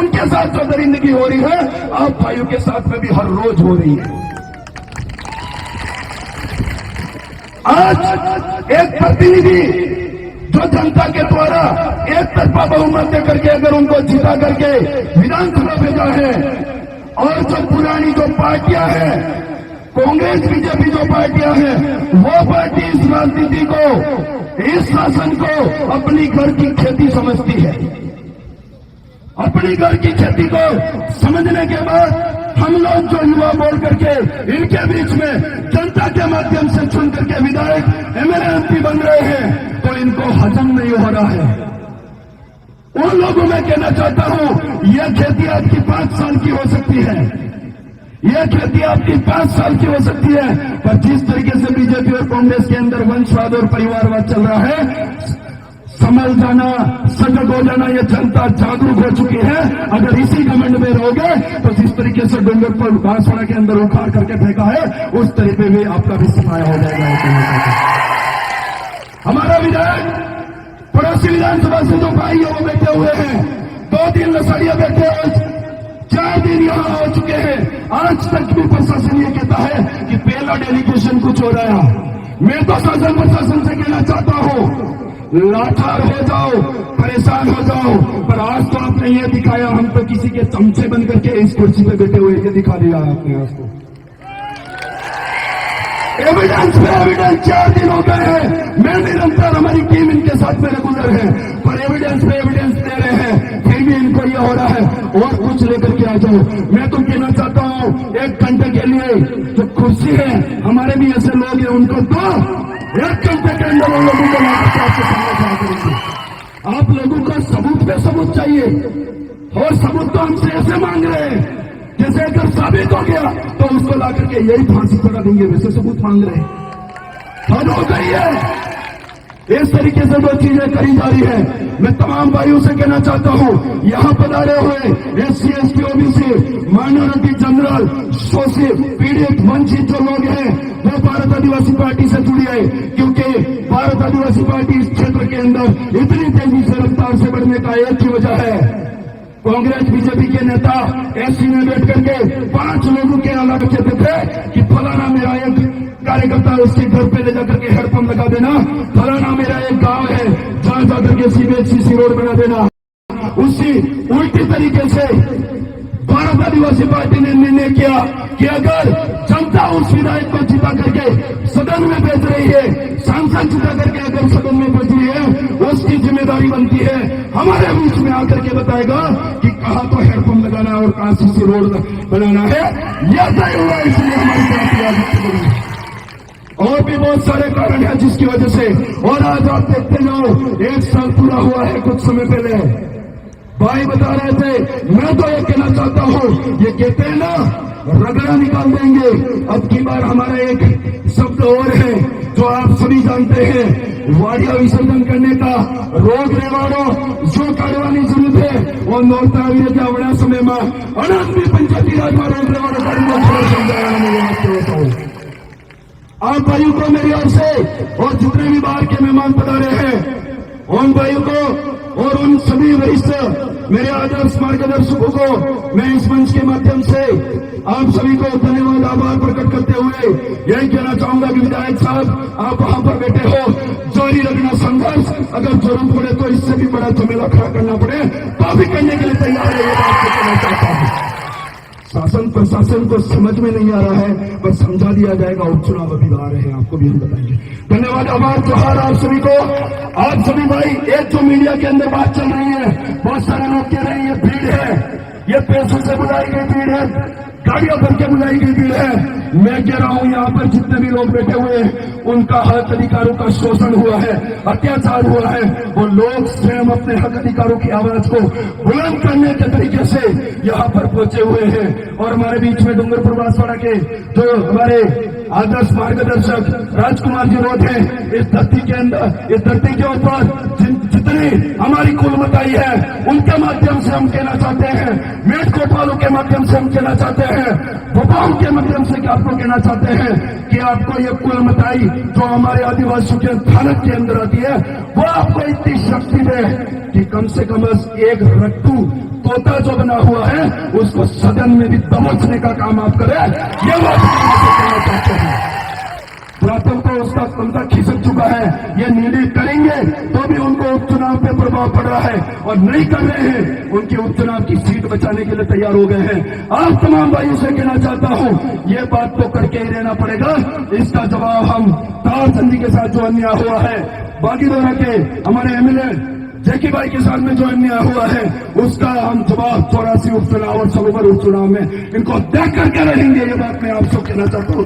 उनके साथ जो दरिंदगी हो रही है आप भाइयों के साथ में भी हर रोज हो रही है। आज एक प्रतिनिधि जो जनता के द्वारा एक तरफा बहुमत देकर के अगर उनको जिता करके विधानसभा भेजा है, और जो पुरानी जो पार्टियां हैं, कांग्रेस बीजेपी जो पार्टियां हैं, वो पार्टी इस राजनीति को, इस शासन को अपनी घर की खेती समझती है। अपनी घर की खेती को समझने के बाद हम लोग जो युवा बोल करके इनके बीच में जनता के माध्यम से चुन करके विधायक एमएलए एमपी बन रहे हैं, तो इनको हजम नहीं हो रहा है। उन लोगों में कहना चाहता हूं, यह खेती आपकी 5 साल की हो सकती है, यह खेती आपकी 5 साल की हो सकती है, पर जिस तरीके से बीजेपी और कांग्रेस के अंदर वंशवाद और परिवारवाद चल रहा है, संभल जाना, सजग हो जाना, यह जनता जागरूक हो चुकी है। अगर इसी घमंड में रहोगे तो जिस तरीके से डूंगर पर बांसवाड़ा के अंदर उखाड़ करके फेंका है, उस तरीके में आपका भी सफाया हो जाएगा। हमारा विधायक पड़ोसी विधानसभा से जो भाई है वो बैठे हुए हैं, 2 दिन लसाड़िया बैठे हुए, 4 दिन यहां हो चुके हैं, आज तक भी प्रशासन ये कहता है कि पहला डेलीगेशन कुछ हो रहा है। मैं तो शासन प्रशासन से कहना चाहता हूं, लाचार हो जाओ, परेशान हो जाओ, पर आज तो आपने ये दिखाया, हम तो किसी के चमचे बन करके इस कुर्सी पे बैठे हुए ये दिखा दिया आपने आज तो। एविडेंस पे एविडेंस 4 दिन हो गए हैं, मैं निरंतर, हमारी टीम इनके साथ में रेगुलर है, पर एविडेंस पे एविडेंस दे रहे हैं, फिर भी इनको ये हो रहा है और कुछ लेकर के आ जाओ। मैं तो कहना चाहता हूं, 1 घंटे के लिए जो कुर्सी है, हमारे भी ऐसे लोग हैं, उनको दो, 1 घंटे के अंदर उन लोगों को करेंगे। आप लोगों को सबूत पे सबूत चाहिए, और सबूत तो हमसे ऐसे मांग रहे हैं जैसे अगर साबित हो गया तो उसको ला करके यही फांसी चढ़ा देंगे, वैसे सबूत मांग रहे हैं। हद हो गई है इस तरीके से जो चीजें करी जा रही है। मैं तमाम भाइयों से कहना चाहता हूं, यहां पधारे हुए SC ST OBC minority general शोषित पीड़ित वंचित जो लोग हैं, वो भारत आदिवासी पार्टी से जुड़ी है, क्योंकि भारत आदिवासी पार्टी इस क्षेत्र के अंदर इतनी तेजी से रफ्तार से बढ़ने का एक ही वजह है, कांग्रेस बीजेपी के नेता एससी में बैठ करके 5 लोगों के अलग कहते थे कि फलाना मेरा एक कार्यकर्ता, उसके घर पे ले जाकर के हेडपंप लगा देना, फलाना मेरा एक गांव है जहां जाकर के सीसी रोड बना देना। उसी उल्टी तरीके से भारत आदिवासी पार्टी ने निर्णय किया कि अगर जनता उस विधायक को जिता करके सदन में भेज रही है, सांसद जिता करके अगर सदन में भेज रही है, उसकी जिम्मेदारी बनती है हमारे बीच में आकर के बताएगा कि कहां तो हेडपंप लगाना है और कहां सीसी रोड बनाना है। यह तय हुआ, इसलिए हमारी पार्टी और भी बहुत सारे कारण हैं जिसकी वजह से। और आज आप देखते जाओ, 1 साल पूरा हुआ है कुछ समय पहले, भाई बता रहे थे, मैं तो ये कहना चाहता हूं, ये कहते हैं ना रगड़ा निकाल देंगे। अब की बार हमारा एक शब्द और है जो आप सभी जानते हैं, वाड़िया विसर्जन करने का रोग रेवाड़ो जो काढ़વાની જરૂર છે वो नोरता આવી રહ્યા આવડા સમયમાં અનાજની પંચાયતી રાજમાં રોગ રેવાડો કાઢવાનો સમજાવવાનો मैं आपको बताऊं। आप भाइयों को मेरी ओर से और जितने भी बाहर के मेहमान पधारे हैं, उन भाइयों को और उन सभी वरिष्ठ मेरे आदर्श मार्गदर्शकों को मैं इस मंच के माध्यम से आप सभी को धन्यवाद आभार प्रकट करते हुए यही कहना चाहूंगा कि विधायक साहब, आप वहां पर बैठे हो, जारी रखना संघर्ष, अगर जरूरत पड़े तो इससे भी बड़ा झमेला खड़ा करना पड़े तो भी करने के लिए तैयार है, ये बात कहना चाहता हूं। शासन प्रशासन को समझ में नहीं आ रहा है, बस समझा दिया जाएगा, उपचुनाव अभी आ रहे हैं, आपको भी हम बताएंगे। धन्यवाद, आभार, जोहार आप सभी को। आप सभी भाई, एक जो मीडिया के अंदर बात चल रही है, बहुत सारे लोग कह रहे हैं ये भीड़ है, ये पैसों से बुलाई गई भीड़ है, गाड़ियों भर के बुलाई गई भीड़ है। मैं कह रहा हूं, यहाँ पर जितने भी लोग बैठे हुए हैं, उनका हक अधिकारों का शोषण हुआ है, अत्याचार हुआ है। वो लोग स्वयं अपने हक अधिकारों की आवाज को बुलंद करने के तरीके से यहाँ पर पहुंचे हुए हैं। और हमारे बीच में डूंगरपुर बांसवाड़ा के जो हमारे आदर्श मार्गदर्शक राजकुमार जी रोड है, इस धरती के अंदर, इस धरती के ऊपर जितनी हमारी कुलमताई है, उनके माध्यम से हम कहना चाहते हैं, मेट कोट वालों के माध्यम से हम कहना चाहते हैं, चुनाव के माध्यम से आपको कहना चाहते हैं कि आपको ये कुल मताई जो हमारे आदिवासियों के भारत के अंदर आती है, वो आपको इतनी शक्ति दे कि कम से कम एक रट्टू तोता जो बना हुआ है उसको सदन में भी दबोचने का काम आप करें, ये बात कहना चाहते हैं। पुरातन को उसका कमता खिसक चुका है, ये निर्णय करेंगे तो भी उनको उपचुनाव पे प्रभाव पड़ रहा है, और नहीं कर रहे हैं उनकी उपचुनाव की सीट बचाने के लिए तैयार हो गए हैं। आप तमाम भाइयों से कहना चाहता हूं, ये बात तो करके ही रहना पड़ेगा। इसका जवाब हम तार संधि के साथ जो अन्याय हुआ है, बागीदोरा के हमारे एमएलए जैकी भाई के साथ में जो अन्याय हुआ है, उसका हम जवाब 84 उपचुनाव और सरोवर उपचुनाव में इनको देख करके रहेंगे। ये बात मैं आपसे कहना चाहता हूं।